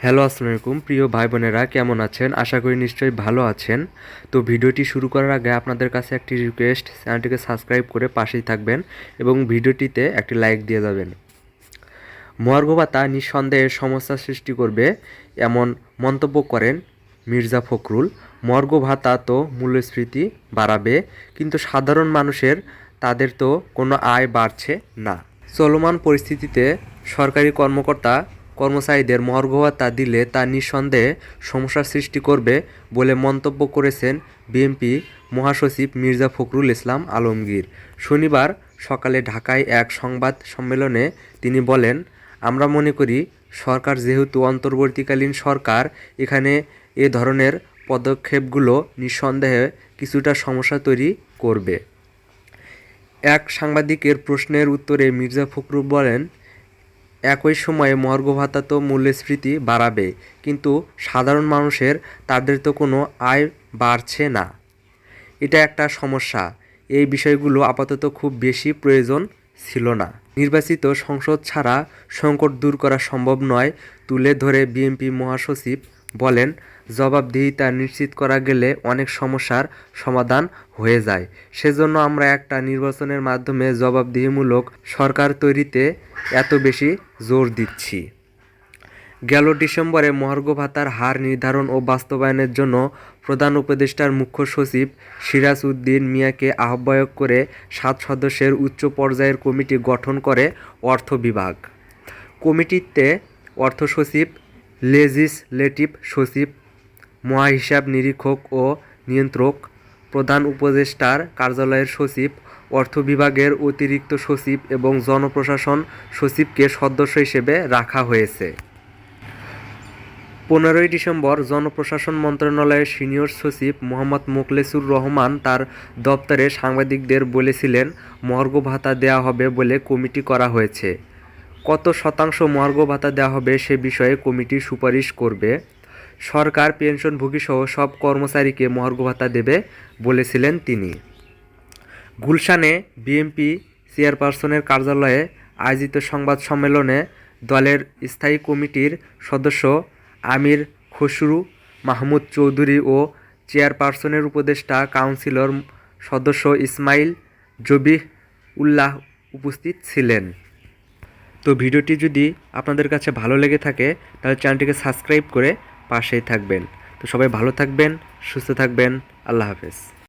Hello, আসসালামু আলাইকুম প্রিয় ভাই বোনেরা, কেমন আছেন? আশা করি নিশ্চয়ই ভালো আছেন। তো ভিডিওটি শুরু করার আগে আপনাদের কাছে একটি রিকোয়েস্ট, চ্যানেলটিকে সাবস্ক্রাইব করে পাশেই থাকবেন এবং ভিডিওটিতে একটি লাইক দিয়ে যাবেন। মহার্ঘ ভাতা নিঃসন্দেহে সমস্যা সৃষ্টি করবে এমন মন্তব্য করেন মির্জা ফখরুল। মহার্ঘ ভাতা তো মূল্যস্ফীতি বাড়াবে, কিন্তু সাধারণ মানুষের তাদের তো কোনো আয় বাড়ছে না। চলমান পরিস্থিতিতে সরকারি কর্মচারীদের মহার্ঘ ভাতা দিলে তা নিঃসন্দেহে সমস্যার সৃষ্টি করবে বলে মন্তব্য করেছেন বিএনপি মহাসচিব মির্জা ফখরুল ইসলাম আলমগীর। শনিবার সকালে ঢাকায় এক সংবাদ সম্মেলনে তিনি বলেন, আমরা মনে করি সরকার যেহেতু অন্তর্বর্তীকালীন সরকার, এখানে এ ধরনের পদক্ষেপগুলো নিঃসন্দেহে কিছুটা সমস্যা তৈরি করবে। এক সাংবাদিকের প্রশ্নের উত্তরে মির্জা ফখরুল বলেন, একই সময়ে মহার্ঘ ভাতা তো মূল্যস্ফীতি বাড়াবে, কিন্তু সাধারণ মানুষের তাদের তো কোনো আয় বাড়ছে না। এটা একটা সমস্যা। এই বিষয়গুলো আপাতত খুব বেশি প্রয়োজন ছিল না। নির্বাচিত সংসদ ছাড়া সংকট দূর করা সম্ভব নয় তুলে ধরে বিএনপি মহাসচিব বলেন, জবাবদিহিতা নিশ্চিত করা গেলে অনেক সমস্যার সমাধান হয়ে যায়। সেজন্য আমরা একটা নির্বাচনের মাধ্যমে জবাবদিহিমূলক সরকার তৈরিতে এত বেশি জোর দিচ্ছি। গেল ডিসেম্বরে মহার্ঘ ভাতার হার নির্ধারণ ও বাস্তবায়নের জন্য প্রধান উপদেষ্টার মুখ্য সচিব সিরাজ উদ্দিন মিয়াকে আহ্বায়ক করে 7 সদস্যের উচ্চ পর্যায়ের কমিটি গঠন করে অর্থ বিভাগ। কমিটিতে অর্থ সচিব, লেজিসলেটিভ সচিব, মহাহিসাব নিরীক্ষক ও নিয়ন্ত্রক, প্রধান উপদেষ্টার কার্যালয়ের সচিব, অর্থ বিভাগের অতিরিক্ত সচিব এবং জনপ্রশাসন সচিবকে সদস্য হিসেবে রাখা হয়েছে। 15 ডিসেম্বর জনপ্রশাসন মন্ত্রণালয়ের সিনিয়র সচিব মোহাম্মদ মোখলেছুর রহমান তার দপ্তরে সাংবাদিকদের বলেছিলেন, মহার্ঘ ভাতা দেওয়া হবে বলে কমিটি করা হয়েছে। কত শতাংশ মহার্ঘ ভাতা দেওয়া হবে সে বিষয়ে কমিটি সুপারিশ করবে। সরকার পেনশনভোগীসহ সব কর্মচারীকে মহার্ঘ ভাতা দেবে বলেছিলেন তিনি। গুলশানে বিএনপি চেয়ারপারসনের কার্যালয়ে আয়োজিত সংবাদ সম্মেলনে দলের স্থায়ী কমিটির সদস্য আমির খসরু মাহমুদ চৌধুরী ও চেয়ারপারসনের উপদেষ্টা কাউন্সিলর সদস্য ইসমাইল জবিহ উল্লাহ উপস্থিত ছিলেন। তো ভিডিওটি যদি আপনাদের কাছে ভালো লেগে থাকে তাহলে চ্যানেলটিকে সাবস্ক্রাইব করে পাশেই থাকবেন। তো সবাই ভালো থাকবেন, সুস্থ থাকবেন। আল্লাহ হাফেজ।